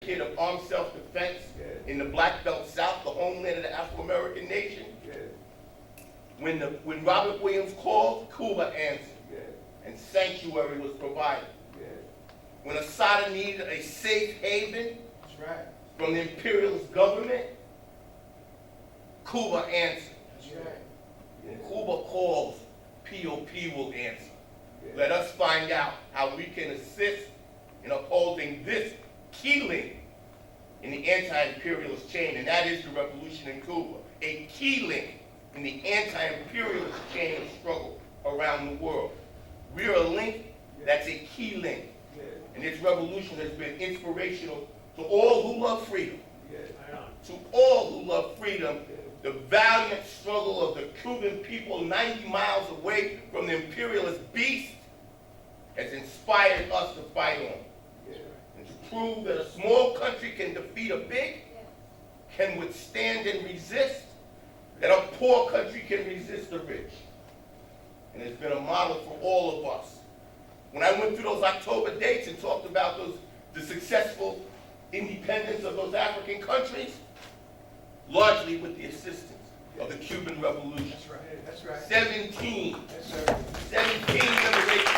advocate of armed self-defense in the Black Belt South, the homeland of the Afro-American nation. When Robert Williams called, Cuba answered, and sanctuary was provided. When Asada needed a safe haven from the imperialist government, Cuba answered. When Cuba calls, POP will answer. Let us find out how we can assist in upholding this key link in the anti-imperialist chain, and that is the revolution in Cuba, a key link in the anti-imperialist chain of struggle around the world. We are a link that's a key link, and this revolution has been inspirational to all who love freedom. To all who love freedom, the valiant struggle of the Cuban people 90 miles away from the imperialist beast has inspired us to fight on. And to prove that a small country can defeat a big, can withstand and resist, that a poor country can resist the rich. And it's been a model for all of us. When I went through those October dates and talked about the successful independence of those African countries, largely with the assistance of the Cuban Revolution. That's right. That's right. 17 liberation.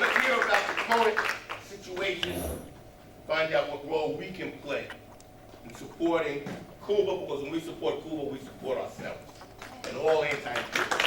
Let's hear about the current situation, find out what role we can play in supporting Cuba, because when we support Cuba, we support ourselves and all anti-imperialism.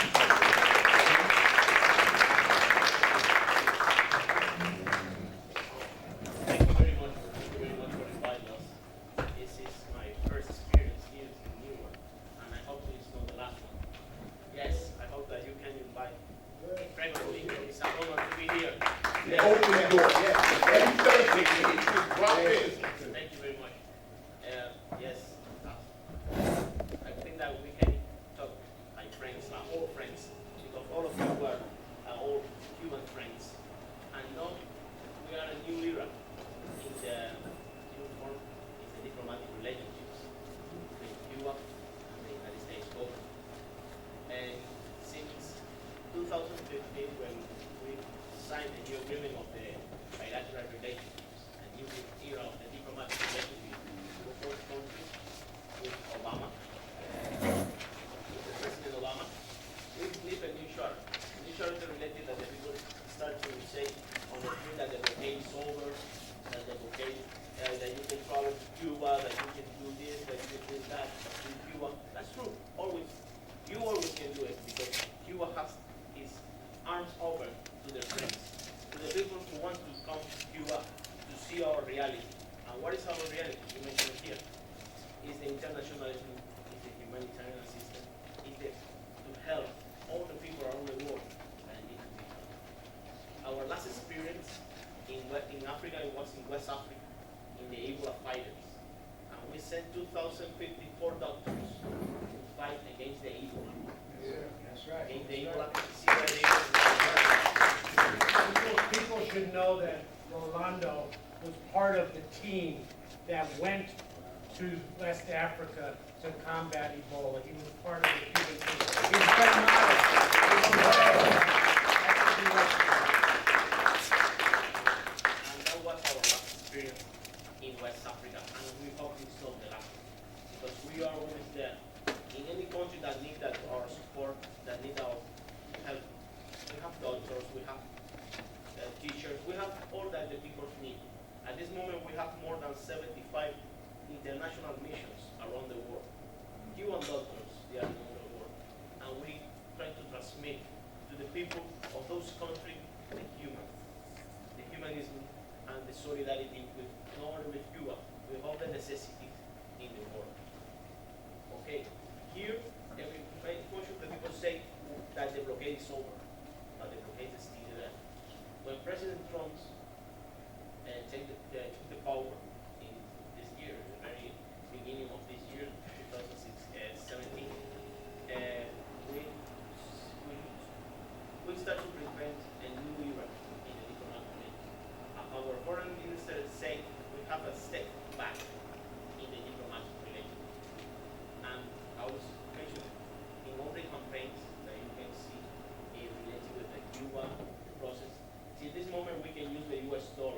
People should know that Rolando was part of the team that went to West Africa to combat Ebola. He was part of the Cuban team. He's been And that was our last experience in West Africa, and we hope it's not the last, because we are always there. In any country that needs our support, that needs our help, we have doctors, we have teachers, we have all that the people need. At this moment, we have more than 75 international missions around the world. Cuban doctors, they are around the world. And we try to transmit to the people of those countries the humanism and the solidarity with not only with Cuba, with all the necessities in the world. Okay, here, most of the people say that the blockade is over, but the blockade is still there. When President Trump took the power in this year, the very beginning of this year, 2017, we start to prevent a new era in the diplomatic relations. Our foreign minister said we have a step back in the diplomatic relations. And I was mentioning in all the campaigns that you can see related with the Cuba process. See, at this moment we can use the US dollar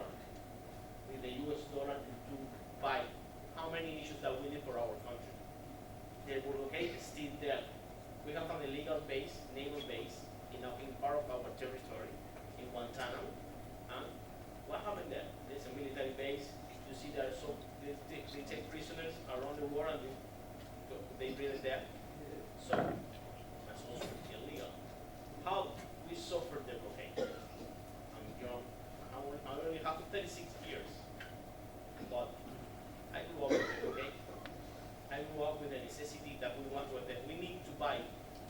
really there. So that's also illegal. How we suffer the blockade? I'm young. I only have 36 years, but I grew up with the blockade. I grew up with the necessity that we need to buy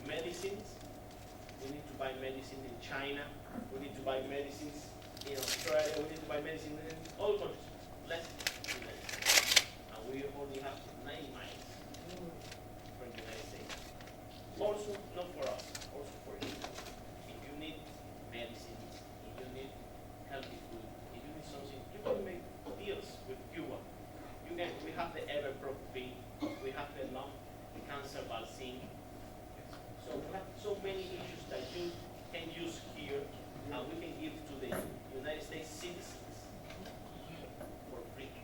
medicines. We need to buy medicine in China. We need to buy medicines in Australia. We need to buy medicine in all countries. Less than that. And we only have 9 miles from the United States. Also, not for us, also for you. If you need medicines, if you need healthy food, if you need something, you can make deals with Cuba. We have the Everprop B, we have the lung cancer vaccine. So we have so many issues that you can use here and we can give to the United States citizens for free.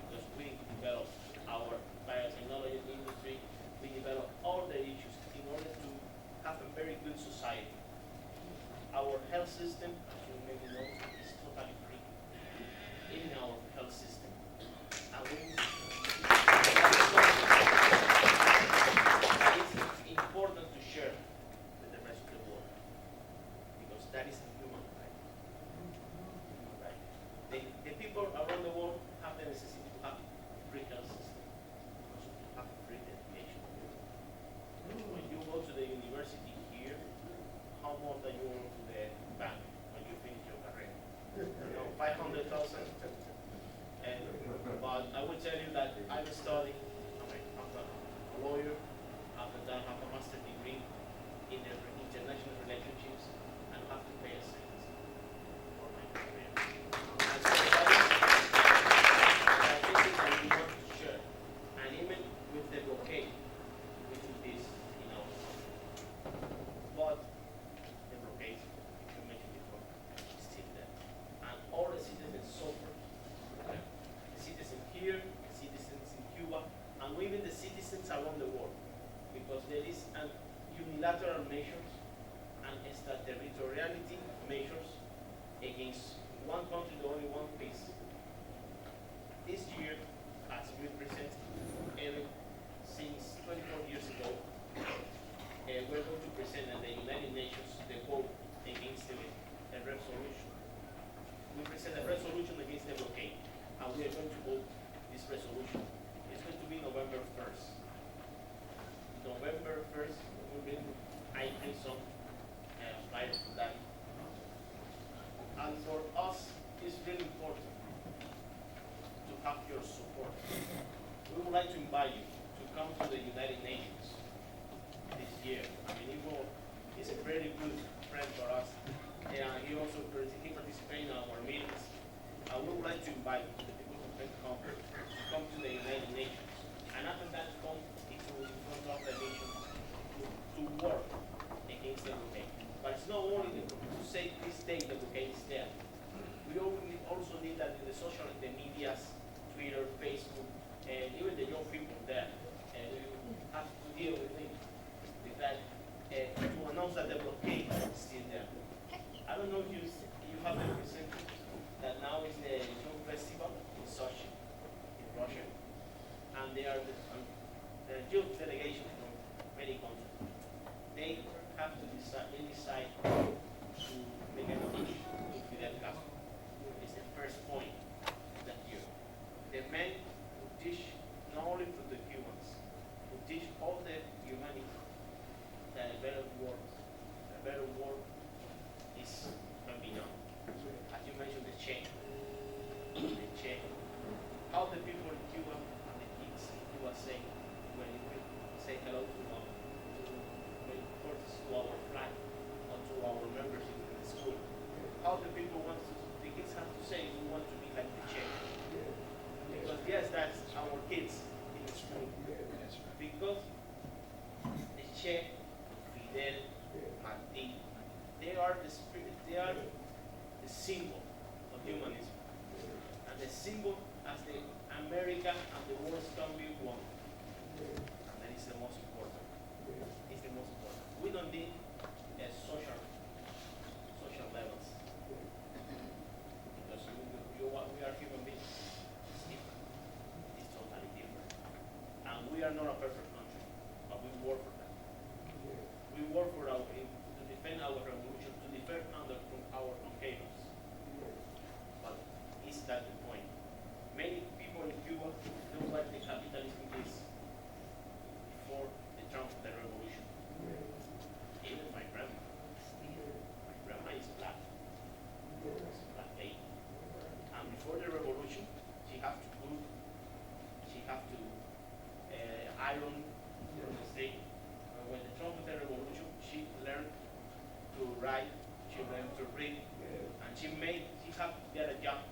Because we develop our biotechnology industry, we develop all the issues in order to have a very good society. Our health system, as you maybe know, is totally free in our health system. And it's important to share with the rest of the world because that is a human right. Human right. The people around the world have the necessity to have a free health system, also to have free education. When you go to the university here, how much are you go to the bank when you finish your career? 500,000. But I will tell you that I'm studying, I'm a lawyer, after that I have a master's degree in the international relationships and have to pay a cent for my career. And so that is that we want to share. And even with the blockade, we do this in our country. But the blockade, you mentioned before, is still there. And all the citizens suffer. Citizens here, citizens in Cuba, and even the citizens around the world, because there is an unilateral measures and extraterritoriality measures against one country, the only one piece. This year, as we present since 24 years ago, we're going to present at the United Nations the vote against the resolution. We present a resolution against the blockade. And we are going to vote this resolution. It's going to be November 1st. November 1st, we'll be, I think, some flyers for that. And for us, it's really important to have your support. We would like to invite you to come to the United Nations this year. I mean, Ivo is a very good friend for us. And he also participates in our meetings. We would like to invite the people who can come to the United Nations. And after that, come into in front of the nations to work against the blockade. But it's not only to say this day the blockade is there. We also need that in the social, in the medias, Twitter, Facebook, and even the young people there. And we have to deal with it, with that, to announce that the blockade is still there. I don't know if you have the percentage. That now is the film festival in Sochi, in Russia, and they are the youth delegation from many countries. They have to decide to make an audition with Fidel Castro. It's the first point that year. The men who teach not only for the Cubans, who teach all the humanity that a better world is can be known. As you mentioned, the Che, how the people in Cuba and the kids in Cuba say when we say hello to them, to our flag, or to our members in the school. How the people the kids have to say we want to be like the Che. Because yes, that's our kids in the school. Because the Che, Fidel, Martin, they are the spirit, they are the symbol of humanism. And the symbol as the America and the world can be one. And that is the most important. It's the most important. We don't need social levels. Because we are human beings. It's different. It's totally different. And we are not a perfect country. starting point. Many people in Cuba look like the capitalism is before the Trump the revolution. Even my grandma. My grandma is black. Black lady. And before the revolution, she have to cook, she have to iron from the state. And when the Trump the revolution, she learned to write, she learned to read, and she have to get a job,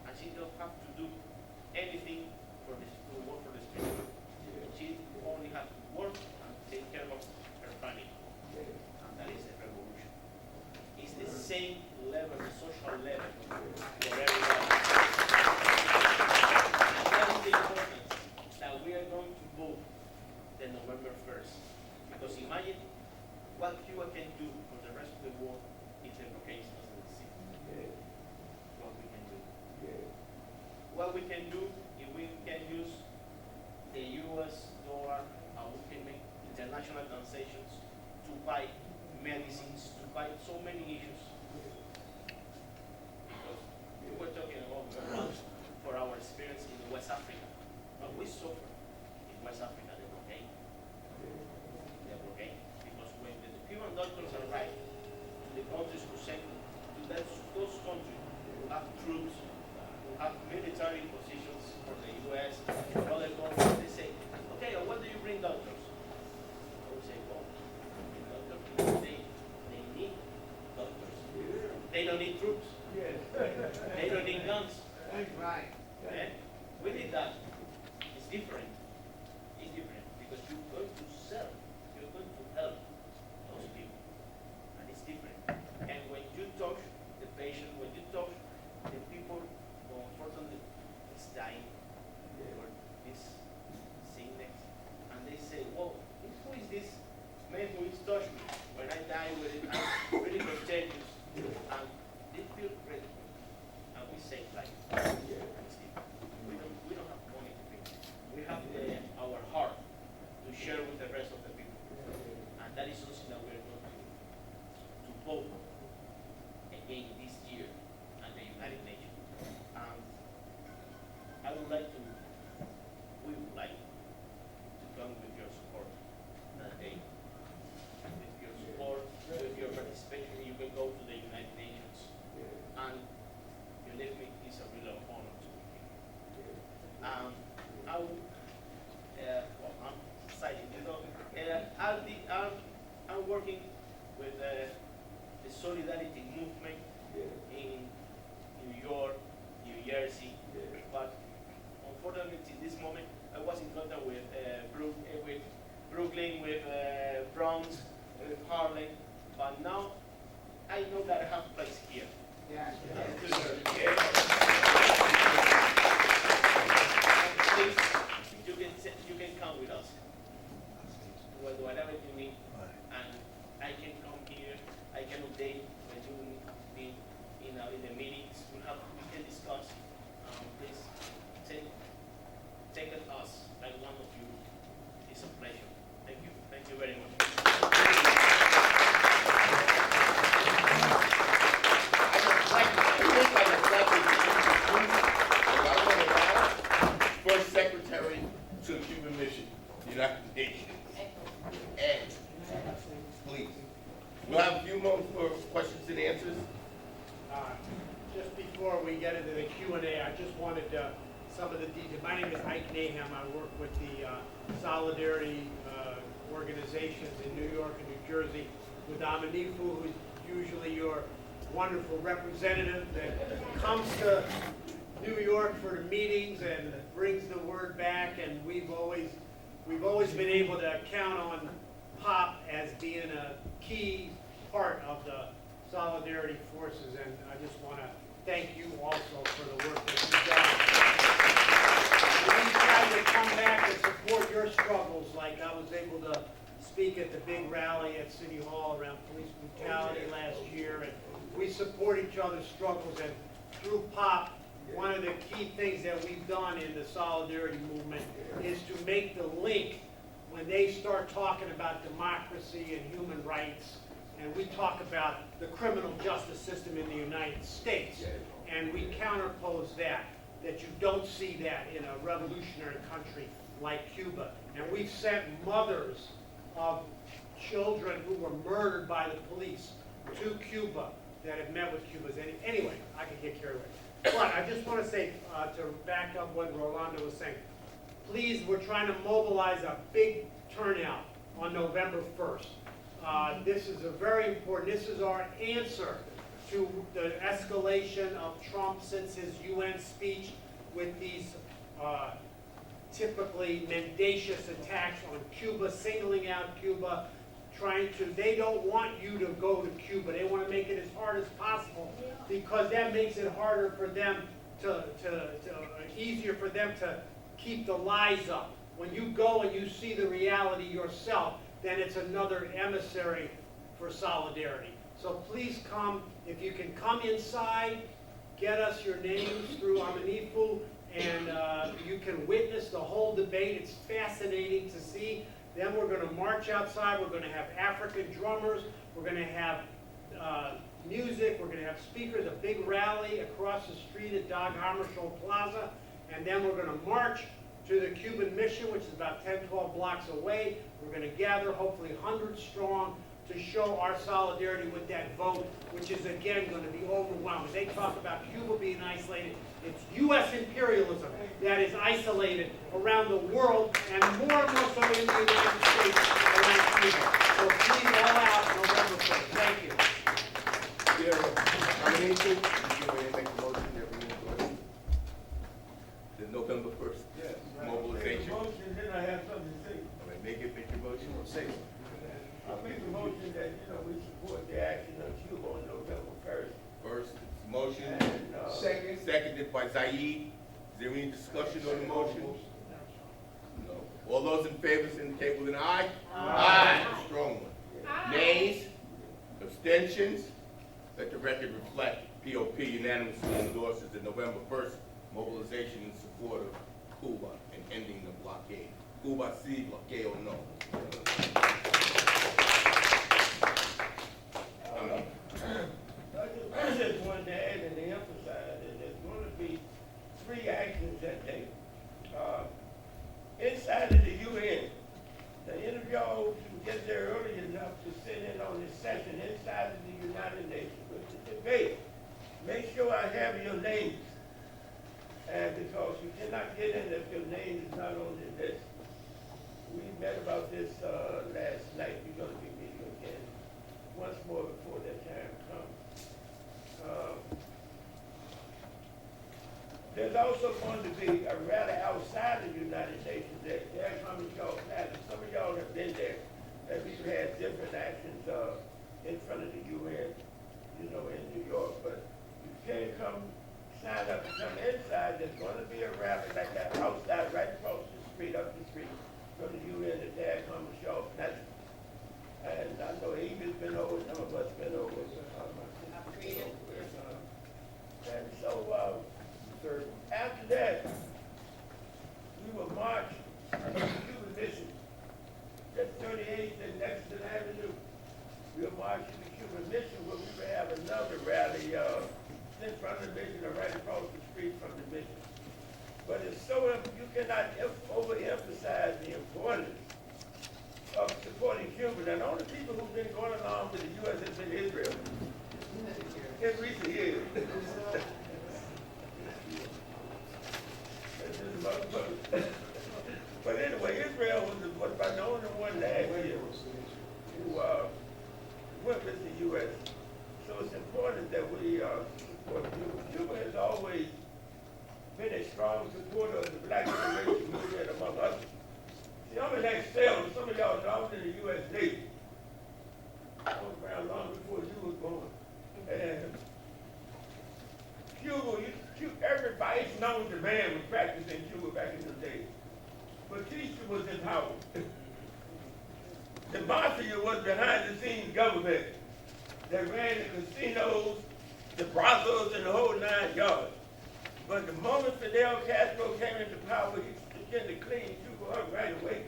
and she don't have to do anything to work for the state. She only has to work and take care of her family, and that is a revolution. It's the same level, the social level for everybody. And that is the importance that we are going to vote the November 1st, because imagine what Cuba can do for the rest of the world if the blockade doesn't exist. What we can do. What we can do if we can use the US dollar, and we can make international transactions to buy medicines, to buy so many issues. Because we were talking about for our experience in West Africa, but we suffer in West Africa the blockade. Because when the Cuban doctors arrive to the countries who send to those countries who have troops, who have military positions for the US and other countries, they say, okay, what do you bring doctors? I would say, well, doctors, they need doctors. They don't need troops. They don't need guns. Right. Okay? We need that. It's different. It's different because you're going to serve. You're going to help those people. And it's different. And when you touch the patient, when you touch the people who unfortunately is dying for this sickness, and they say, whoa, who is this man who is touched me? When I die with it, I'm really contagious. And they feel grateful. And we say like, we don't have money to pay. We have our heart to share with the rest of the people. And that is something that we're going to vote again this year at the United Nations. I would like to, we would like to come with your support that day. With your support, with your participation, you can go to the United Nations. And believe me, it's a real honor to be here. I will, well, I'm excited. You know, I'm working with the Solidarity Movement in New York, New Jersey, but unfortunately, in this moment, I was in contact with Brooklyn, with Bronx, with Harlem, but now I know that I have a place here. Yeah. Please, you can come with us. Whatever you need, and I can come here. I can update when you need in the meetings. We can discuss. Please take us like one of you. It's a pleasure. Thank you. Thank you very much. First Secretary to the Cuban Mission, United Nations. And please, we'll have a few moments for questions and answers. Just before we get into the Q&A, I just wanted some of the details. My name is Ike Naham. I work with the Solidarity organizations in New York and New Jersey with Amanifu, who's usually your wonderful representative that comes to New York for the meetings and brings the word back. And we've always been able to count on POP as being a key part of the Solidarity forces, and I just want to thank you also for the work that you've done. We try to come back and support your struggles, like I was able to speak at the big rally at City Hall around police brutality last year, and we support each other's struggles, and through POP, one of the key things that we've done in the Solidarity movement is to make the link when they start talking about democracy and human rights, and we talk about the criminal justice system in the United States. and we counterpose that you don't see that in a revolutionary country like Cuba. And we've sent mothers of children who were murdered by the police to Cuba that have met with Cubans. Anyway, I could get carried away. But I just want to say, to back up what Rolando was saying, please, we're trying to mobilize a big turnout on November 1st. This is a very important, this is our answer to the escalation of Trump since his UN speech with these typically mendacious attacks on Cuba, singling out Cuba, they don't want you to go to Cuba. They want to make it as hard as possible because that makes it harder for them easier for them to keep the lies up. When you go and you see the reality yourself, then it's another emissary for solidarity. So please come. If you can come inside, get us your names through Amanifu, and you can witness the whole debate. It's fascinating to see. Then we're going to march outside. We're going to have African drummers. We're going to have music. We're going to have speakers, a big rally across the street at Dag Hammarskjöld Plaza. And then we're going to march to the Cuban mission, which is about 10, 12 blocks away. We're going to gather, hopefully 100 strong, to show our solidarity with that vote, which is again going to be overwhelming. They talk about Cuba being isolated. It's U.S. imperialism that is isolated around the world, and more so in the United States around Cuba. So please all out November 1st. Thank you. Nomination, you may make the motion, everyone. The November 1st mobilization. Motion, then I have something to say. All right, make your motion. Say it. I make the motion that, we support the action of Cuba on November 1st. First, motion. And, Second. Seconded by Zaid. Is there any discussion on the motion? No. All those in favor indicate with an aye. Aye. Strong one. Nays? Abstentions? Let the record reflect POP unanimously endorses the November 1st mobilization in support of Cuba and ending the blockade. Cuba sí, bloqueo no. I just wanted to add and emphasize that there's going to be 3 actions that day. Inside of the UN, any of y'all can get there early enough to sit in on this session inside of the United Nations with the debate. Make sure I have your names. And because you cannot get in if your name is not on the list. We met about this last night. We're going to be meeting again once more before that time comes. There's also going to be a rally outside the United Nations that they're coming to y'all. Some of y'all have been there, and we've had different actions in front of the UN, in New York. But you can't come sign up and come inside. There's going to be a rally like that outside, right across the street, up the street from the UN that they're coming to show. And I know Amy's been over, some of us been over. And so after that, we will march to the Cuban mission. That's 38th and Exton Avenue. We'll march to the Cuban mission where we will have another rally in front of the mission or right across the street from the mission. But it's so, you cannot overemphasize the importance of supporting Cuba. And the only people who've been going along with the U.S. has been Israel in recent years. But anyway, Israel was about the only one last year who went with the U.S. So it's important that we support Cuba. Cuba has always been a strong supporter of the black liberation movement, among others. See, I'm an ex-sailor. Some of y'all know I was in the U.S. Navy. I was around long before you was born. And Cuba, everybody known the man was practicing Cuba back in the day. Batista was in power. The mafia was behind the scenes government that ran the casinos, the brothels, and the whole 9 yards. But the moment Fidel Castro came into power, he began to clean Cuba up right away.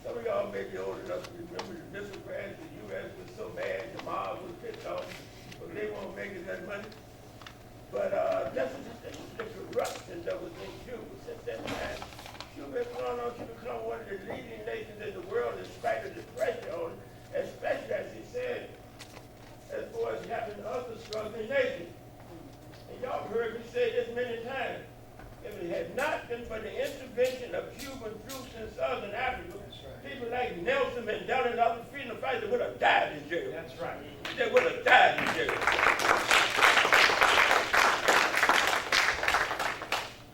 Some of y'all may be old enough to remember the missile crash. The U.S. was so bad, the mob was pissed off, but they won't make that money. But this is the corruption that was in Cuba since that time. Cuba has gone on to become one of the leading nations in the world in spite of the pressure on it, especially, as he said, as far as having other struggling nations. And y'all have heard me say this many times. If it had not been for the intervention of Cuban troops in Southern Africa, people like Nelson Mandela and other freedom fighters would have died in jail. That's right. They would have died in jail.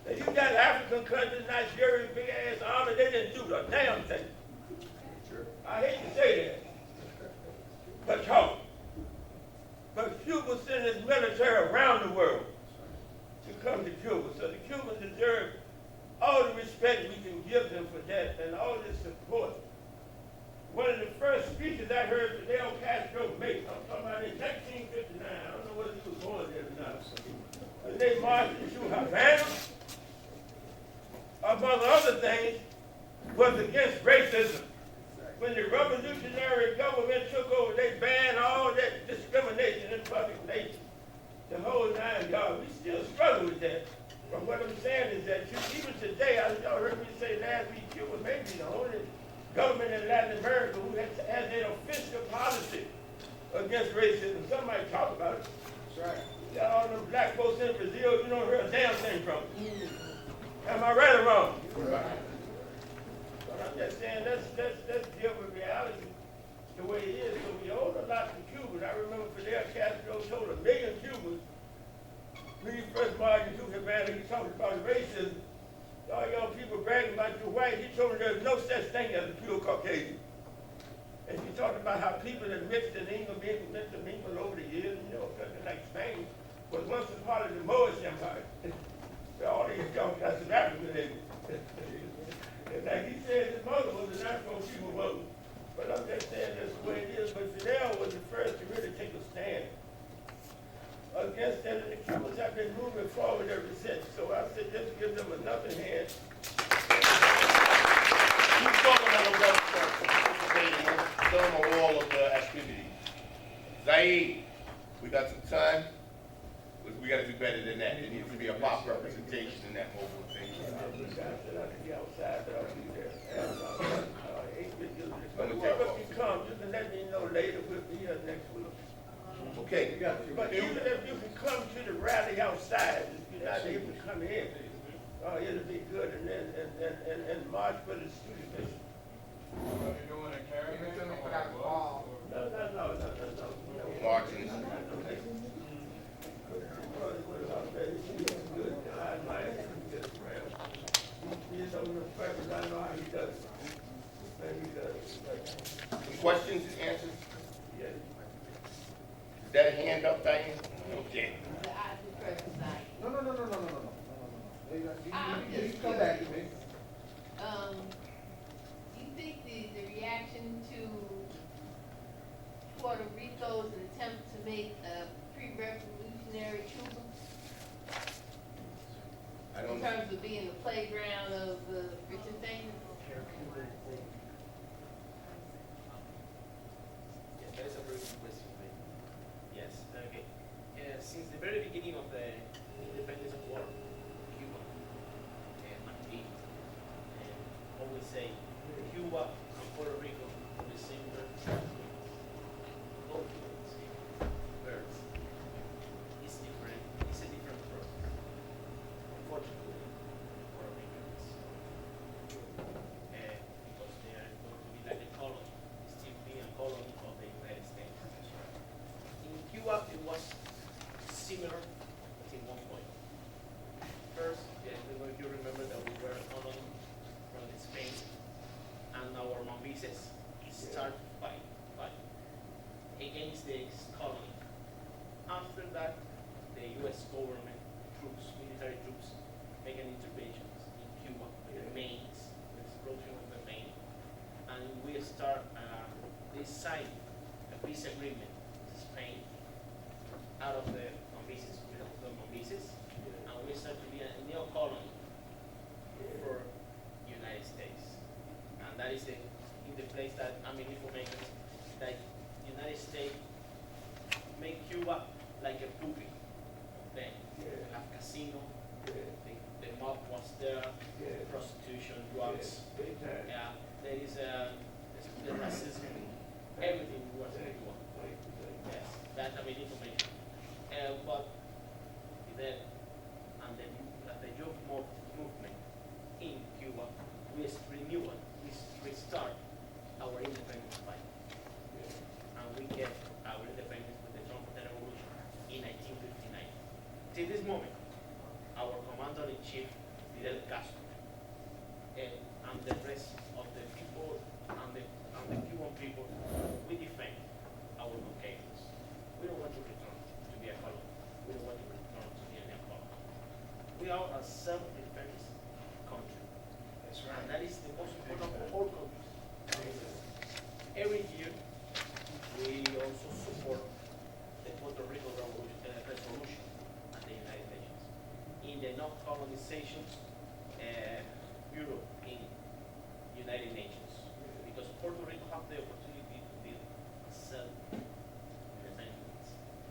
Now you got African countries, Nigeria, big ass army, they didn't do a damn thing. I hate to say that. But y'all. But Cuba sent its military around the world to come to Cuba. So the Cubans deserve all the respect we can give them for that and all the support. One of the first speeches I heard Fidel Castro make, I'm talking about in 1959, I don't know whether he was born there or not, but they marched to Havana, among other things, was against racism. When the revolutionary government took over, they banned all that discrimination in public nature. The whole 9 yards, we still struggle with that. But what I'm saying is that even today, as y'all heard me say last week, Cuba may be the only government in Latin America who has an official policy against racism. Somebody talk about it. That's right. You got all them black folks in Brazil, you don't hear a damn thing from them. Am I right or wrong? Right. But I'm just saying, let's deal with reality the way it is. So we owe a lot to Cuba. I remember Fidel Castro told 1 million Cubans when he first marched into Havana, he talked about racism. All young people bragging about you white. He told them there's no such thing as a pure Caucasian. And he talked about how people that mixed in England, mixed in England over the years, you know, something like Spain, was once a part of the Moorish Empire. All these young guys in Africa, and like he said, his mother was a natural Cuban mother. But I'm just saying that's the way it is. But Fidel was the first to really take a stand against that, and the Cubans have been moving forward ever since. So I said, just give them another hand. Who's talking about the brother participating in some or all of the activities? Zaid, we got some time? We got to do better than that. There needs to be a pop representation in that mobilization. I said I could be outside, but I'll be there. But whoever can come, you can let me know later. We'll be here next week. Okay. But even if you can come to the rally outside, if you're not able to come in, it'll be good. And then and march for the student mission. Are you doing a caravan? No. Marching. Questions and answers? Yes. Is that a hand up, Diane? Okay. No. You come back to me. Do you think the reaction to Puerto Rico's attempt to make a pre-revolutionary Cuba I don't in know. terms of being the playground of the Christian things? Yes, that is a very good question, right? Yes, okay. Since the very beginning of the independence of war, Cuba, always say Cuba and Puerto Rico are the same birds. Both birds. It's different. It's a different bird. Unfortunately, Puerto Ricans, because they casino, Yeah, the mob was there, yeah. prostitution, drugs. Big time. Yeah, there is the racism, everything was in Cuba. Yes, that's a big information. But then, and then the youth movement in Cuba, we renew it, we restart our independence fight. And we get our independence with the Trumpet Revolution in 1959. Till this moment, our commander-in-chief, Fidel Castro, and the rest of the people and the Cuban people, we defend our locations. We don't want to return to be a colony. We don't want to return to be a colony. We are a self-defense country. That's And that is the most important for all countries. Every year, we also support the Puerto Rico resolution at the United Nations. In the non-colonization Bureau in United Nations. Because Puerto Rico have the opportunity to build a self-defense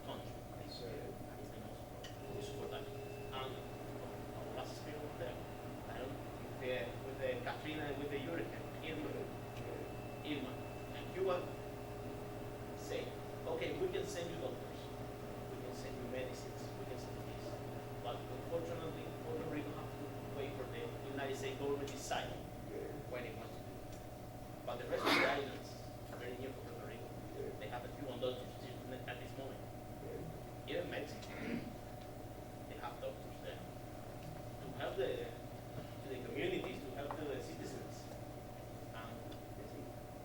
country. And it's the most important. We support that. And our last experience with the Katrina and with the hurricane, Irma. And Cuba say, okay, we can send you doctors, we can send you medicines, we can send you this. But unfortunately, Puerto Rico have to wait for the United States government decide when it wants to do it. But the rest of the islands are very near to Puerto Rico. They have a Cuban doctors at this moment. Even Mexico, they have doctors there to help the communities, to help the citizens.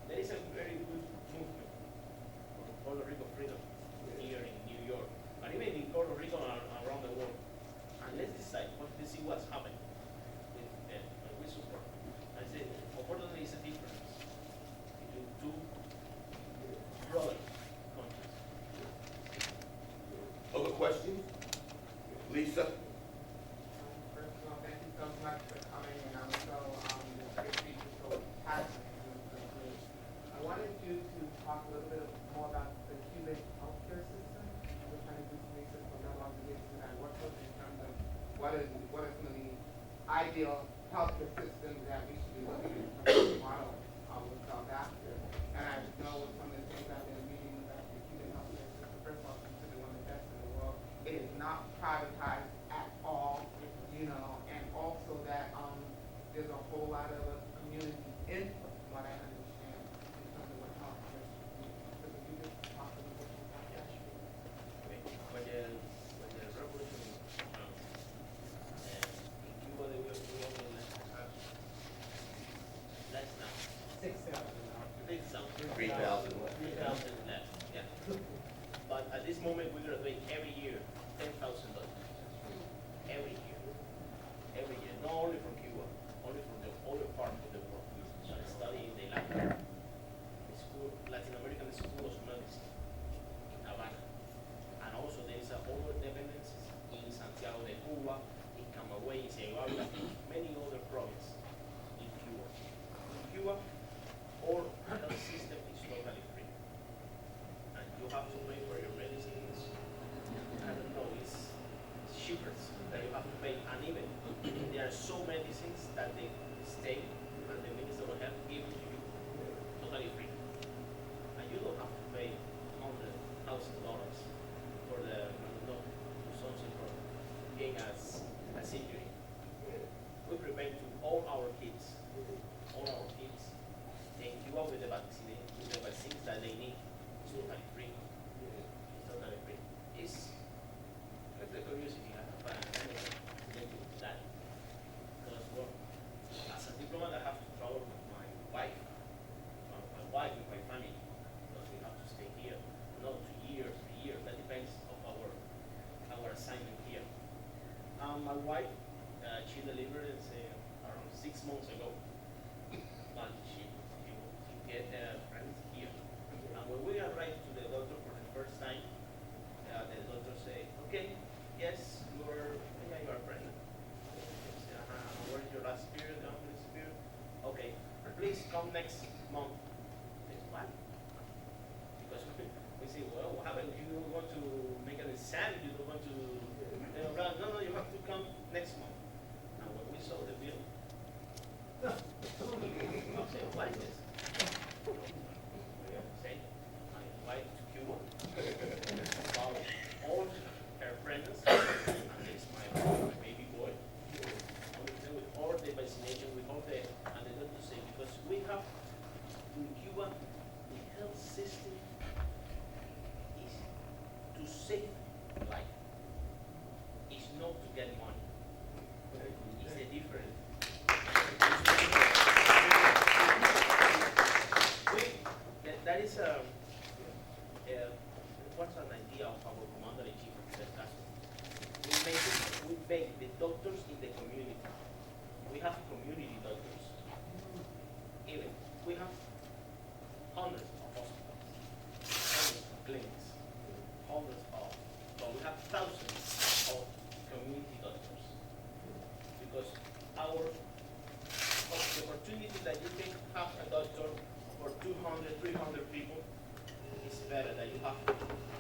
There is a very good movement for Puerto Rico freedom here in New York, and even in Puerto Rico and around the world. And let's decide, let's see what's happening with we support. I say, unfortunately, it's a difference between two brother countries. Other questions? Lisa? First of all, thank you so much for coming, and I'm so appreciative, so passionate. I wanted you to talk a little bit more about the Cuban healthcare system. We're trying to do some research on that organization that I work with in terms of what is some of the ideal healthcare systems that we should be looking at in terms of model with South Africa. And I know with some of the things I've been reading about the Cuban healthcare system, first of all, it's considered one of the best in the world. It is not privatized at all, and also that there's a whole lot of community input, from what I understand, in terms of what healthcare should be. So could you just talk a little bit about that? When the revolution in Cuba, they were only less now. 6,000. 3,000 left. 3,000 left, yeah. But at this moment, we graduate every year 10,000 doctors. Every year. Every year. Not only from Cuba, only from the other part of the world. And studying the Latin American School of Medicine in Havana. And also there is other dependencies in Santiago de Cuba, in Camagüey, in Ceibabla, many other provinces in Cuba. In Cuba, our health system is totally free. And you have to pay for your medicines. I don't know, it's cheaper that you have to pay. And even there are so medicines that the state and the Minister of Health give to you totally free. And you don't have to pay $100,000 for the something for getting a surgery. We prevent to all our kids, take you out with the vaccines that they need. It's totally free. It's totally free. It's the curiosity I have that. Because well, as a diplomat, I have to travel with my wife, with my family, because we have to stay here, not 2 years, 3 years. That depends of our assignment here. My wife, she delivered around 6 months ago, but she get friends here. And when we arrived to the doctor for the first time, the doctor say, okay, yes, you are pregnant. Say, where is your last period? This period? Okay, please come next month. I say, what? Because we say, well, what happened? You don't want to make an exam? You don't want to, no, you have to come we make the doctors in the community. We have community doctors. Even we have hundreds of hospitals, hundreds of clinics, hundreds of, but we have thousands of community doctors. Because the opportunity that you can have a doctor for 200, 300 people is better than you have a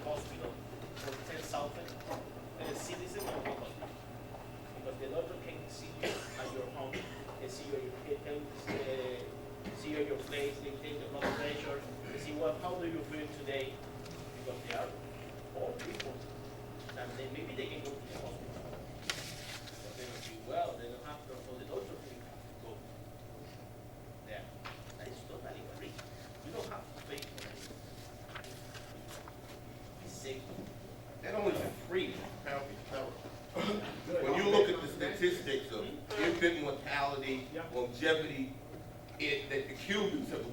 hospital for 10,000 citizens of one hospital. Because the doctor can see you at your home, they see your see your face, they take the blood pressure, they see how do you feel today, because they are old people. And then maybe they can go to the hospital. But they don't feel well, they don't have to, so the doctor can go there. That is totally free. You don't have to pay for it. It's safe. Not only is it free, apparently it's terrible. When you look at the statistics of infant mortality, Yep. longevity, that the Cubans have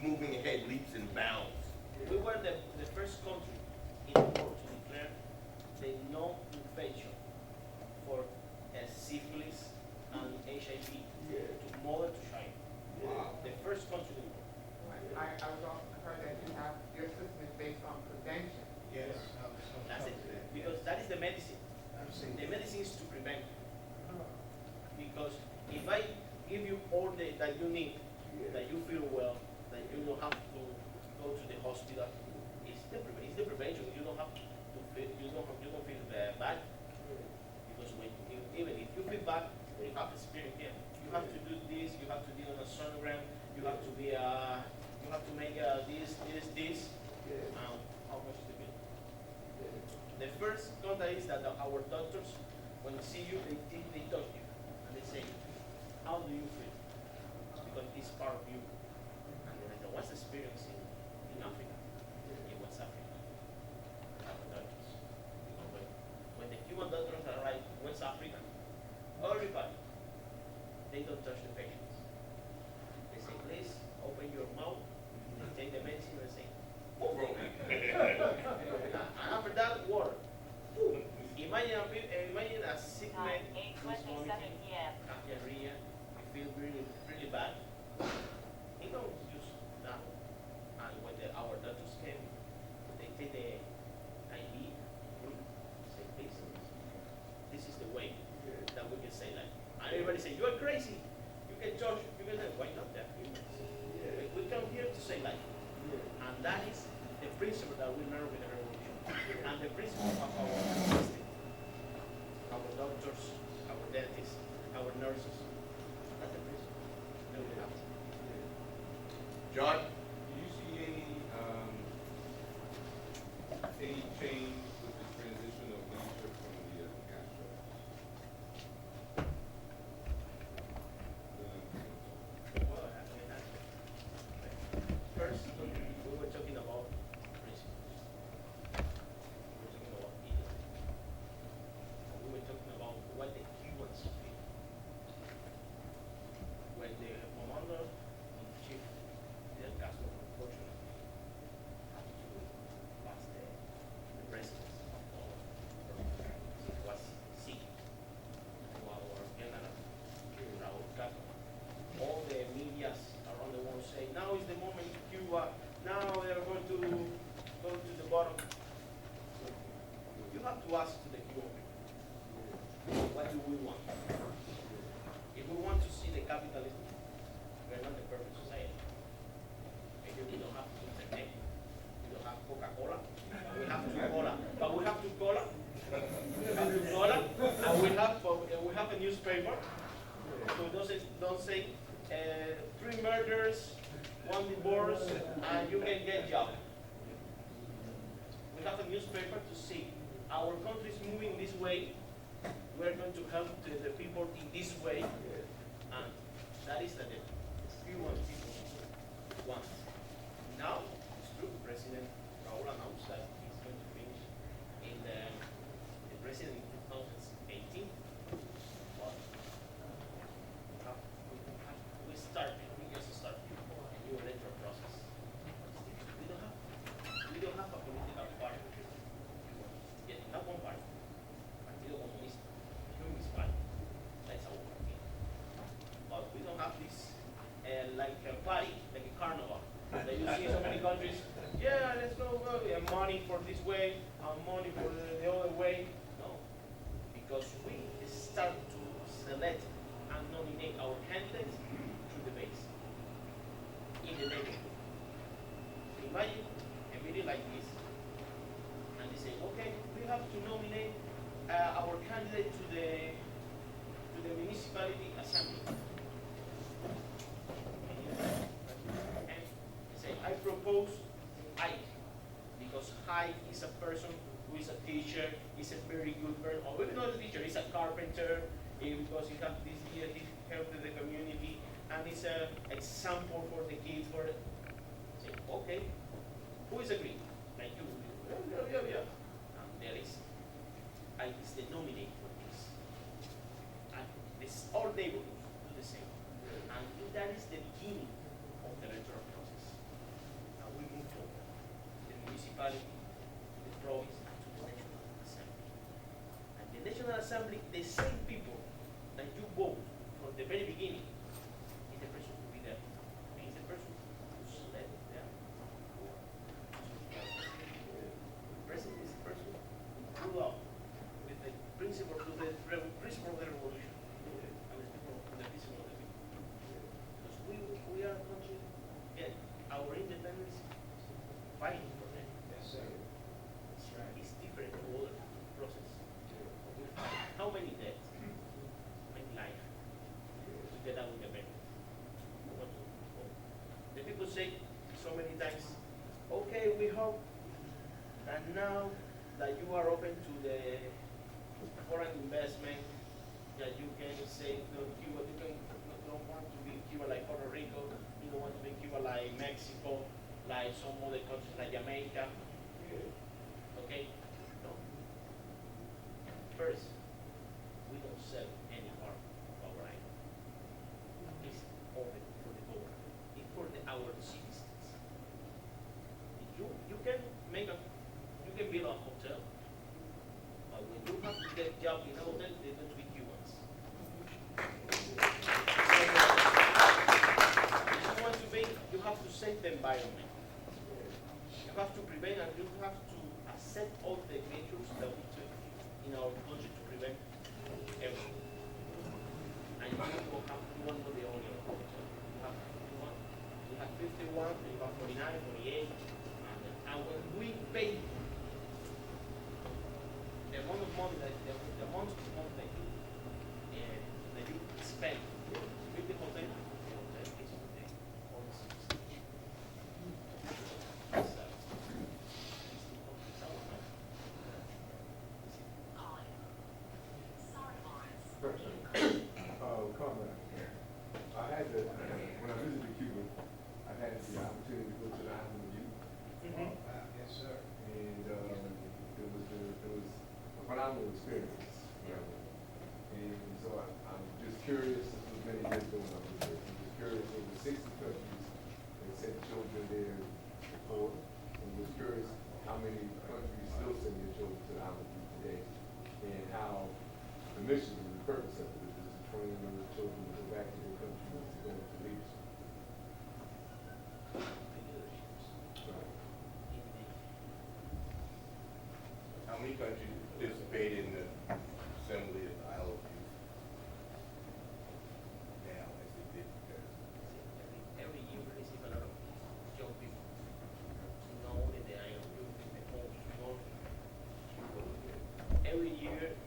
moving ahead leaps and bounds. We were the first country in the world to declare the no infection for syphilis and HIV to mother to child. The first country in the world. I was also heard that you have, your system is based on prevention. Yes. That's it. Because that is the medicine. The medicine is to prevent. Because if I give you all that you need, that you feel well, that you don't have to go to the hospital, it's the prevention. You don't have to feel, you don't feel bad. Because even if you feel bad, you have experience here. You have to do this. You have to do on a sonogram. You have to be you have to make this. How much is the bill? The first contact is that our doctors, when they see you, they touch you and they say, "How do you feel?" Because it's part of you. And then what's the experience in Africa, in West Africa? Our doctors. You know, when the Cuban doctors arrive in West Africa, everybody, they don't touch the patients. They say, "Please open your mouth." They take the medicine and say, "Oh, bro." And after that, water. Imagine a sick man who's vomiting, have diarrhea, he feels really, really bad. He don't use that. And when our doctors came, they take the IV, say, "Please, this is the way that we can say that." And everybody say, "You are crazy. You can judge. You can say, why not that?" We come here to say that. And that is the principle that we learned with the revolution. And the principle of our system. Our doctors, our dentists, our nurses. That's the principle. No, we have to. John? Do you see any change with the transition of leadership from the Castro? Well, I mean, first, we were talking about principles. We were talking about people. And we were talking about what the Cubans feel. When the commander-in-chief, Fidel Castro, unfortunately, had to pass the presidency of all, he was sick. Our general, Raúl Castro, all the medias around the world say, now is the moment in Cuba, now they are going to go to the bottom. You have to ask to the Cuban people, what do we want? If we want to see the capitalism, we are not the perfect society. Maybe we don't have to internet, we don't have Coca-Cola, we have to cola, but we have to cola, and we have a newspaper, so it don't say 3 murders, 1 divorce, and you can get job. We have a newspaper to see our country is moving this way. We are going to help the people in this way, and that is that the Cuban people want. Now, it's true, President Raúl announced that he's going to finish in the president in 2018. But we just started a new electoral process. We don't have a political party. Yet we have one party, Partido Comunista. is a person who is a teacher, is a very good person, or even not a teacher, is a carpenter, because he has this year, he helped the community, and it's an example for the kids. For say, okay, who is agree? Like you, yeah. And there is, I is the nominate for this, and this all neighborhoods do the same, and that is the beginning of the electoral process. Now we move forward, the municipality, the province, and to the National Assembly. And the National Assembly, the same people that you vote from the very beginning, is the person who be there. And is the person who's led there. The president is the person who grew up with the principle of the principle of the revolution and the principle of the people. Because we are a country, get our independence fighting for them. Yes, sir. That's right. It's different from other process. How many deaths, many lives to get out with the benefit? The people say so many times, okay, we hope that now that you are open to the foreign investment, that you can say, no, Cuba, you don't want to be Cuba like Puerto Rico, you don't want to be Cuba like Mexico, like some other countries like Jamaica. Okay? No. First, we don't sell any part of our item. It's open for the government. It's for our citizens. You can make you can build a hotel, but when you have to get job in a hotel, they don't treat you once. If you want to be, you have to save the environment. You have to prevent, and you have to accept all the measures that we took in our country to prevent everything. And you don't have to one for the only hotel. You have 51, you have 51, and you have 49, 48, and when we pay the amount of money that the amount of money that you spend with the hotel is the all Comrade, I had the, when I visited Cuba, I had the opportunity to go to the island of youth. Yes, sir. And it was a phenomenal experience. And so I'm just curious, this was many years ago when I was there, I'm just curious, over 60 countries that sent children there before. I'm just curious how many countries still send their children to the island of youth today, and how the mission and the purpose of it is to train those children to go back to their country and to go into leadership. Right. How many countries participate in the assembly of the Isle of Youth now as they did there? Every year we receive a lot of young people. Not only the Isle of Youth, the whole world. Every year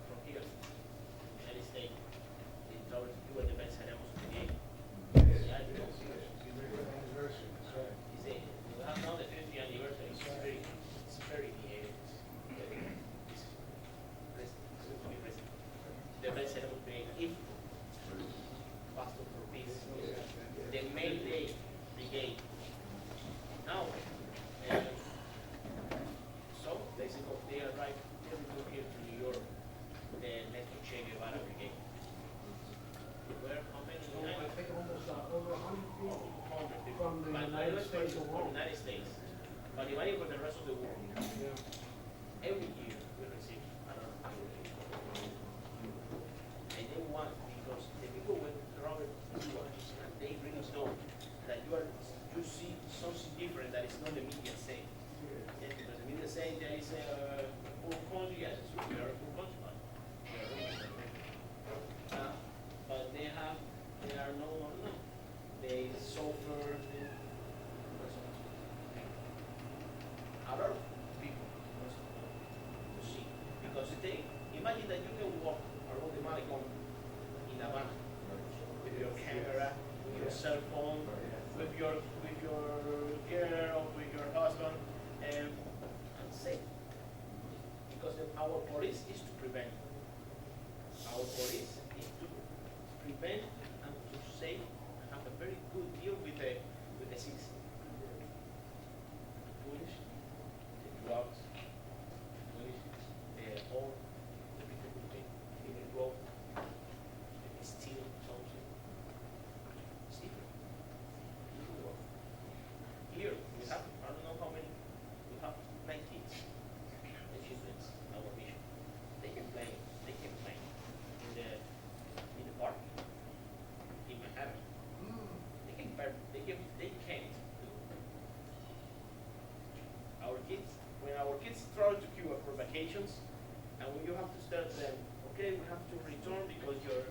from here, United States, they travel to Cuba, the best ceremony of the game. Yeah, you know, Anniversary, that's right. it's a, we have now the 50th anniversary. It's very near. The best ceremony of the game. Pastor for Peace. The May Day Brigade. Now, so they say, oh, they arrived, they will go here to New York, the Nestor Che Guevara Brigade. Where, how many? I think almost over 100 people. 100 people. From the But United not States from alone. the United States, but divided for the rest of the world. Yeah. Every year we receive a lot of people. And they want, because the people went around Cuba, and they really know that you see something different that is not the media saying. Yeah, because the media saying there is a poor country, yes, it's true, we are a poor country, but we are really but they are no, they suffer, a lot of people to see. Because they, imagine that you can walk around the Malecon in Havana with your camera, with your cell phone, with your girl or with your husband, and prevent. Our police is to prevent and to save and have a very good deal with the citizens. Punish the drugs, punish all the people who take the road, steal something. It's different. Here we have, I don't know how many, we have 9 kids, the children's, our mission. They can play in the park, in Manhattan. They can't do. Our kids, when our kids travel to Cuba for vacations, and when you have to tell them, okay, we have to return because your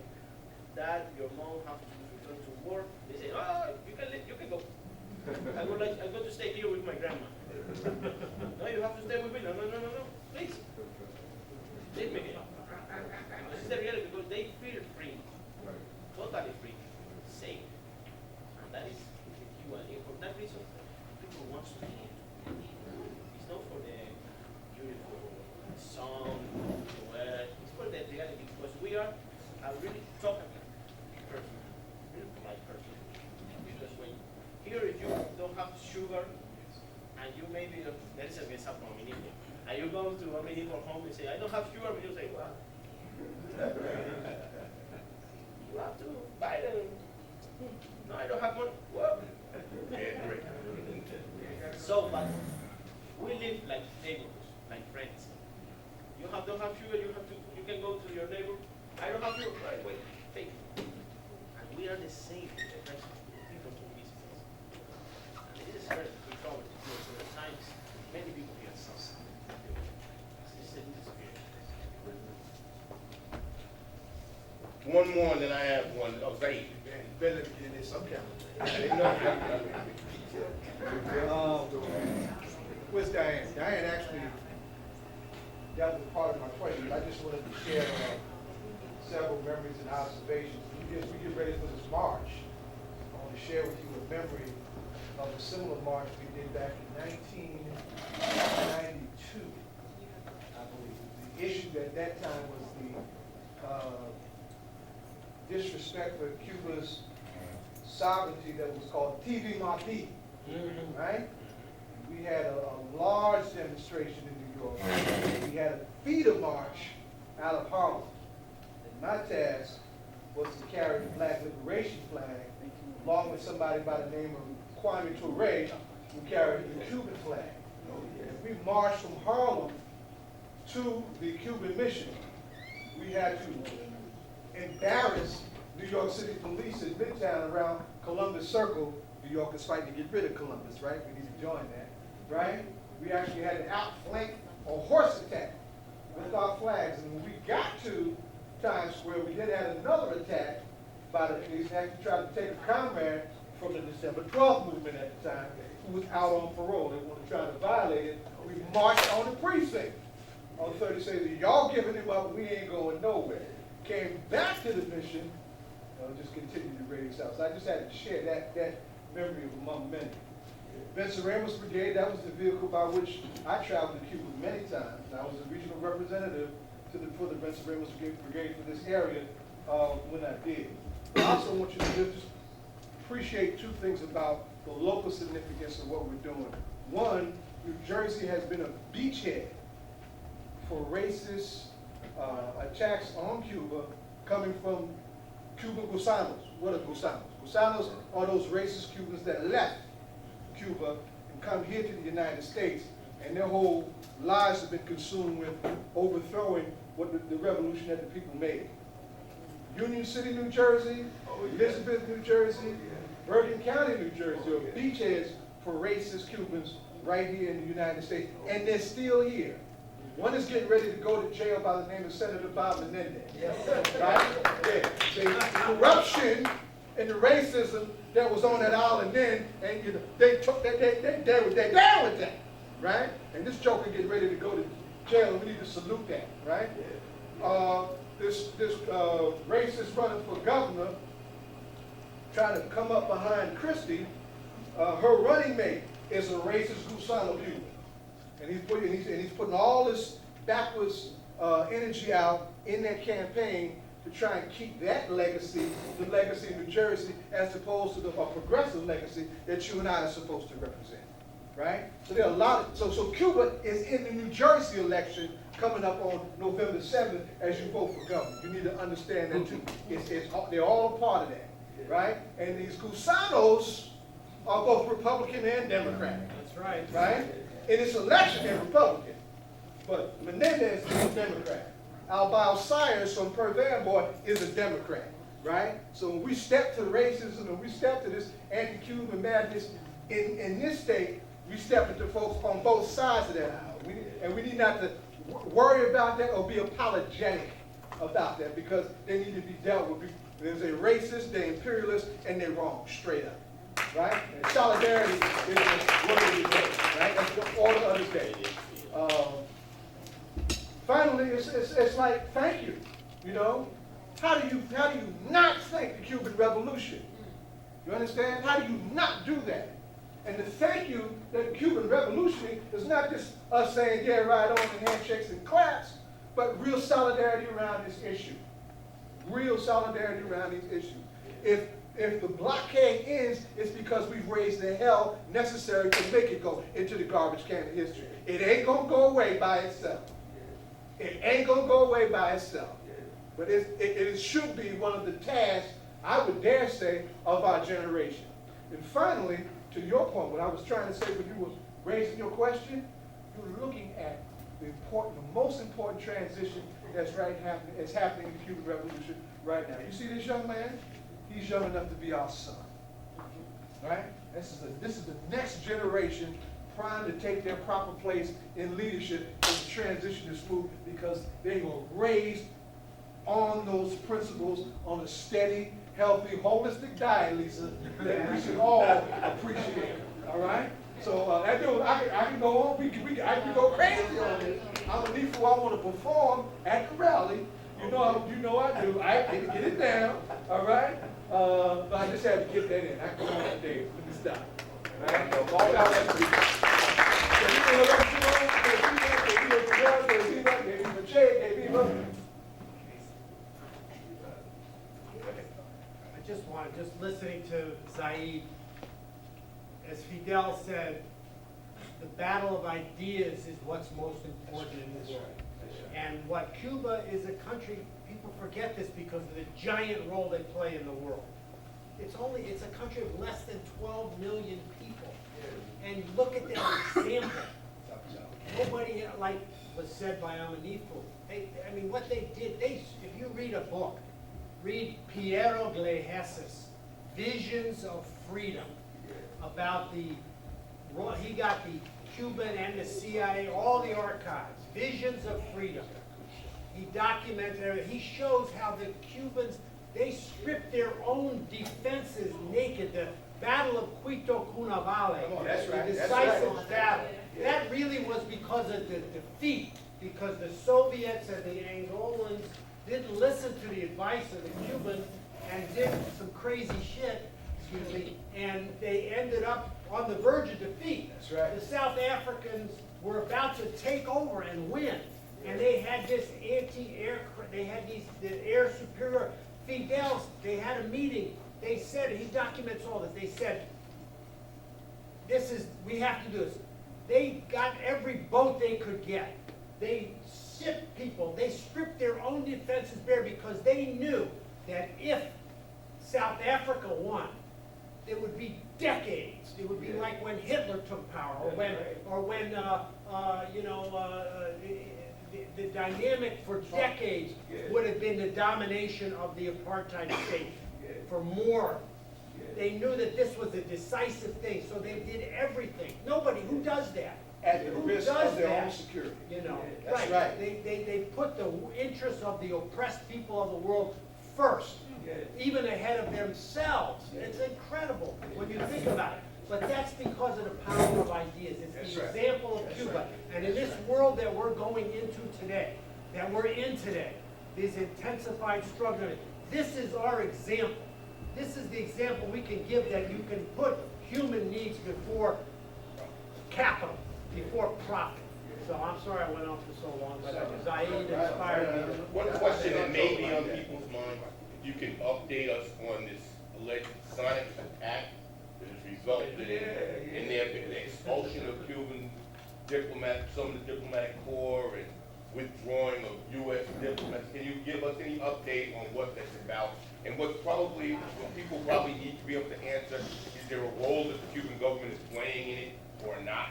dad, your mom have to return to work, they say, oh, you can go. I'm going to stay here with my grandma. No, you have to stay with me. No, please. Leave me here. This is the reality because they feel free, totally free, safe. And that is Cuba. And for that reason, people want to be here. It's not for the beautiful song, the weather. It's for the reality because we are a really talkative person, really polite person. Because when here if you don't have sugar and you maybe there is a mesa from Dominico, and you go to a Dominico home and say, I don't have sugar, but you say, what? You have to buy them. No, I don't have money. Well, so, but we live like neighbors, like friends. You don't have sugar, you can go to your neighbor. I don't have sugar, right away, take it. And we are the same with the rest of the people who visit us. And it is hard to travel to do so at times. Many people here suffer. This is a good experience. One more, and then I have one. Oh, Zaid. Better than this sometime. Where's Diane? Diane actually, that was part of my question. I just wanted to share several memories and observations. As we get ready for this march, I want to share with you a memory of a similar march we did back in 1992, I believe. The issue at that time was the disrespect for Cuba's sovereignty that was called tvzion, right? We had a large demonstration in New York. We had a feeder march out of Harlem. And my task was to carry the Black Liberation flag along with somebody by the name of Kwame Ture, who carried the Cuban flag. And we marched from Harlem to the Cuban mission. We had to embarrass New York City police in Midtown around Columbus Circle. New York is fighting to get rid of Columbus, right? We need to join that, right? We actually had to outflank a horse attack with our flags. And when we got to Times Square, we then had another attack by the police and actually tried to take a comrade from the December 12th movement at the time who was out on parole. They wanted to try to violate it. We marched on the precinct on 36. Y'all giving him up, we ain't going nowhere. Came back to the mission, just continued to raise out. So I just had to share that memory among many. Vincent Ramos Brigade, that was the vehicle by which I traveled to Cuba many times. I was a regional representative for the Vincent Ramos Brigade for this area when I did. I also want you to just appreciate two things about the local significance of what we're doing. One, New Jersey has been a beachhead for racist attacks on Cuba coming from Cuban Gusanos. What are Gusanos? Gusanos are those racist Cubans that left Cuba and come here to the United States, and their whole lives have been consumed with overthrowing what the revolution that the people made. Union City, New Jersey, Elizabeth, New Jersey, Bergen County, New Jersey are beachheads for racist Cubans right here in the United States, and they're still here. One is getting ready to go to jail by the name of Senator Bob Menendez. Right? Yeah. The corruption and the racism that was on that island then, and you know, they took that, they down with that, right? And this joker getting ready to go to jail, and we need to salute that, right? This racist running for governor, trying to come up behind Christie, her running mate is a racist Gusano Cuban. And he's putting all this backwards energy out in that campaign to try and keep that legacy, the legacy of New Jersey, as opposed to the progressive legacy that you and I are supposed to represent, right? So there are a lot of, so Cuba is in the New Jersey election coming up on November 7th as you vote for governor. You need to understand that too. They're all a part of that, right? And these gusanos are both Republican and Democrat. That's right. Right? In this election, they're Republican. But Menendez is a Democrat. Albao Sires from Pervan Boy is a Democrat. Right? So when we step to racism and we step to this anti-Cuban madness in this state, we step into folks on both sides of that aisle. And we need not to worry about that or be apologetic about that, because they need to be dealt with. There's a racist, they're imperialist, and they're wrong, straight up. Right? And solidarity is the word of the day, right? That's the order of the day. Finally, it's like, thank you. You know, how do you not thank the Cuban Revolution? You understand? How do you not do that? And the thank you that the Cuban Revolution is not just us saying, yeah, right on, and handshakes and claps, but real solidarity around this issue. Real solidarity around these issues. If the blockade ends, it's because we've raised the hell necessary to make it go into the garbage can of history. It ain't gonna go away by itself. It ain't gonna go away by itself. But it should be one of the tasks, I would dare say, of our generation. And finally, to your point, what I was trying to say when you were raising your question, you're looking at the most important transition that's happening in the Cuban Revolution right now. You see this young man? He's young enough to be our son, right? This is the next generation primed to take their proper place in leadership as the transition is smooth, because they were raised on those principles, on a steady, healthy, holistic diet, Lisa, that we should all appreciate. All right? So I can go on. I can go crazy on this. I'm a leaf who I want to perform at the rally. You know I do. I can get it down. All right? But I just had to get that in. I can go on today. Let me stop. All right? So all y'all have to be. Just listening to Zaid, as Fidel said, the battle of ideas is what's most important in this world. And what Cuba is a country, people forget this because of the giant role they play in the world. It's a country of less than 12 million people. And look at that example. Nobody, like was said by Amanifu, what they did, if you read a book, read Piero Glejeses, Visions of Freedom, about he got the Cuban and the CIA, all the archives, Visions of Freedom. He documented, he shows how the Cubans, they stripped their own defenses naked. The Battle of Quito Cunaval, that's right, the decisive battle. That really was because of the defeat, because the Soviets and the Angolans didn't listen to the advice of the Cubans and did some crazy shit, and they ended up on the verge of defeat. That's right. The South Africans were about to take over and win, and they had this anti-aircraft, they had the air superior. Fidel, they had a meeting, they said, he documents all this, they said, we have to do this. They got every boat they could get. They shipped people, they stripped their own defenses bare because they knew that if South Africa won, it would be decades. It would be like when Hitler took power, or when the dynamic for decades would have been the domination of the apartheid state for more. They knew that this was a decisive thing, so they did everything. Who does that? At the risk of their own security. That's right. They put the interests of the oppressed people of the world first, even ahead of themselves. It's incredible when you think about it. But that's because of the power of ideas. It's the example of Cuba. And in this world that we're going into today, this intensified struggle, this is our example. This is the example we can give, that you can put human needs before capital, before profit. So I'm sorry I went on for so long, but Zaid inspired me. One question that may be on people's minds, you can update us on this alleged sonic attack that has resulted in the expulsion of Cuban some of the diplomatic corps and withdrawing of U.S. diplomats. Can you give us any update on what that's about? And what's probably, what people probably need to be able to answer, is there a role that the Cuban government is playing in it or not?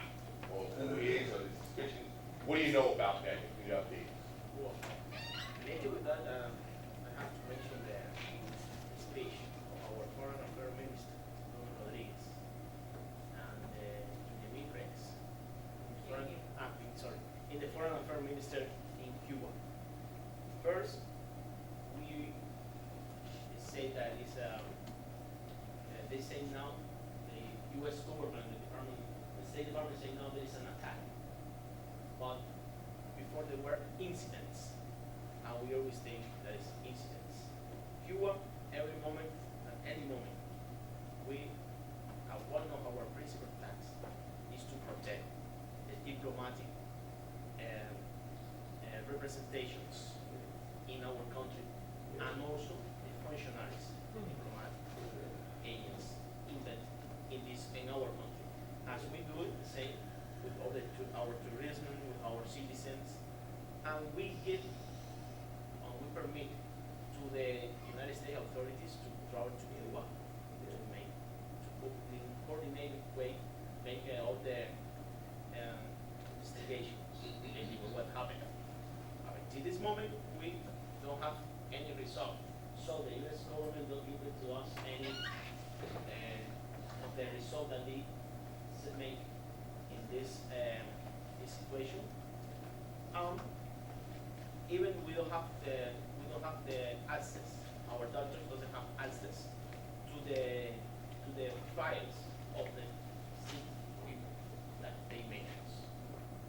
Or who is, or the suspicion? What do you know about that? Can you update? Well, related with that, I have to mention the speech of our Foreign Affairs Minister, Don Rodriguez, and in the mid-rex, in the Foreign Affairs Minister in Cuba. First, we say that it's, they say now, the U.S. government, the State Department say now there is an attack. But before there were incidents, and we always think that it's incidents. Cuba, every moment, at any moment, we have one of our principal tasks is to protect the diplomatic representations in our country, and also the functionaries, the diplomatic agents in our country. As we do it the same with our tourism, with our citizens, and we permit to the United States authorities to travel to Cuba in coordinated way, make all the investigations into what happened. To this moment, we don't have any result. So the U.S. government don't give it to us any of the result that they make in this situation. Even we don't have the access. Our doctors doesn't have access to the files of the sick people that they make us.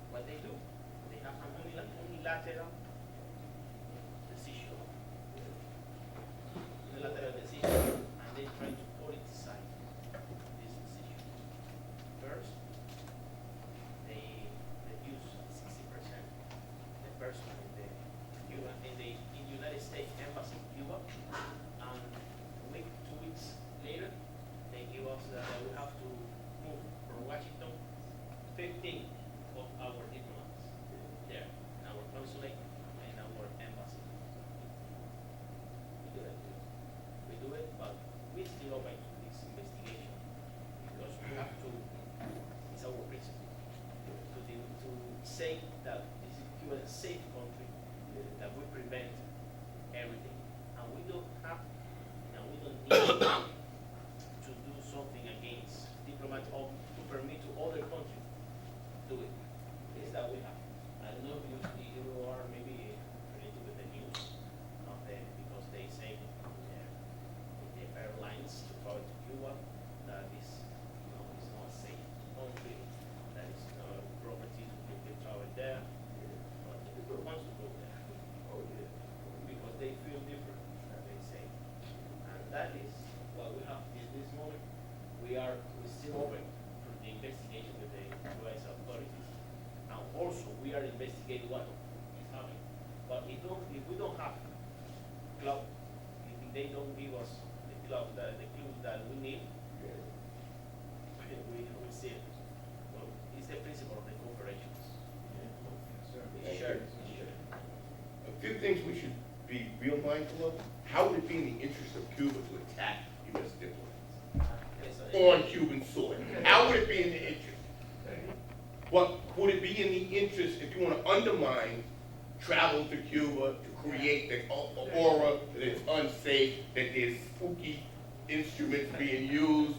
What they do, they have an unilateral decision, and they try to politicize this decision. First, they reduce 60% the personnel in the United States Embassy in Cuba, and 2 weeks later, they give us that we have to move from Washington 15 of our diplomats there, in our consulate and our embassy. We do it, but we still open to this investigation because we have to, it's our principle, to say that this is Cuba is a safe country, that we prevent everything. And we don't need to do something against diplomats or to permit to other countries do it. It's that we have. I don't know if you are maybe related with the news of because they say the airlines to travel to Cuba that is is not safe country, that is not property to travel there. But the people wants to go there. Because they feel different, they say. And that is what we have in this moment. We still open for the investigation with the U.S. authorities. And also, we are investigating what is happening. But if we don't have club, if they don't give us the clues that we need, we see it. Well, it's the principle of the cooperations. Sure. A few things we should be real mindful of. How would it be in the interest of Cuba to attack U.S. diplomats on Cuban soil? How would it be in the interest? What would it be in the interest if you want to undermine travel to Cuba to create the aura that it's unsafe, that there's spooky instruments being used,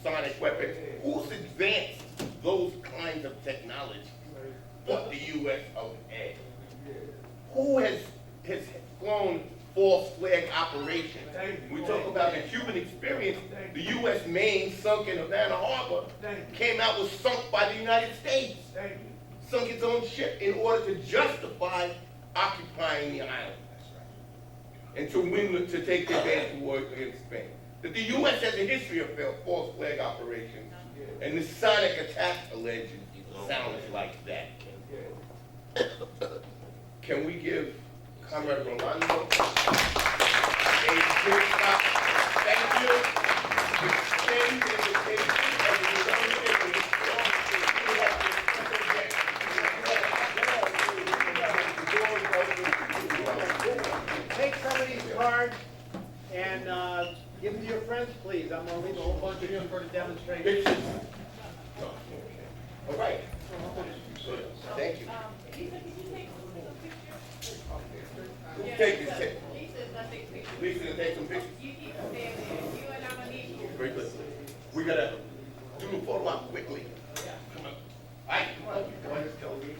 sonic weapons? Who's advanced those kinds of technology but the U.S. of A? Who has flown false flag operations? We talk about the Cuban experience. The U.S. Maine sunk in Havana Harbor came out was sunk by the United States. Sunk its own ship in order to justify occupying the island and to take the advantage war against Spain. That the U.S. has a history of false flag operations, and the sonic attack alleged sounds like that. Can we give Comrade Rolando a big stop? Thank you. Extend the invitation of the Take some of these cards and give them to your friends, please. I'm gonna leave a whole bunch of them for the demonstration. pictures. All right. Thank you. Who's taking this? Lisa, to take some pictures? Very good. We gotta do the photo op quickly. Come on. All right, come on. Join us, Kelly.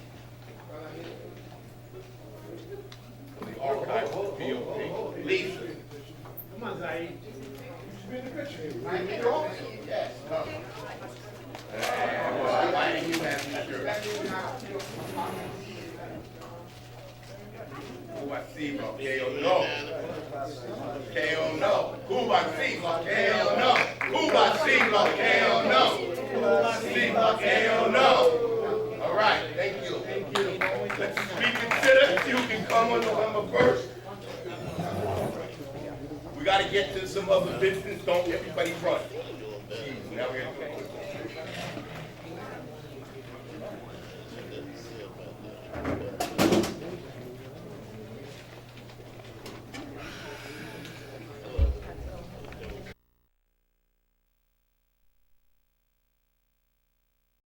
The archive of POP. Lisa. Come on, Zaid. Yes, come. Why do you have this shirt? Who I see, bro? KO no. KO no. Who I see, KO no. Who I see, KO no. Who I see, KO no. All right, thank you. Thank you. Let's reconsider. You can come on November 1st. We got to get to some other business. Don't everybody run. Jeez, now we're going to do it.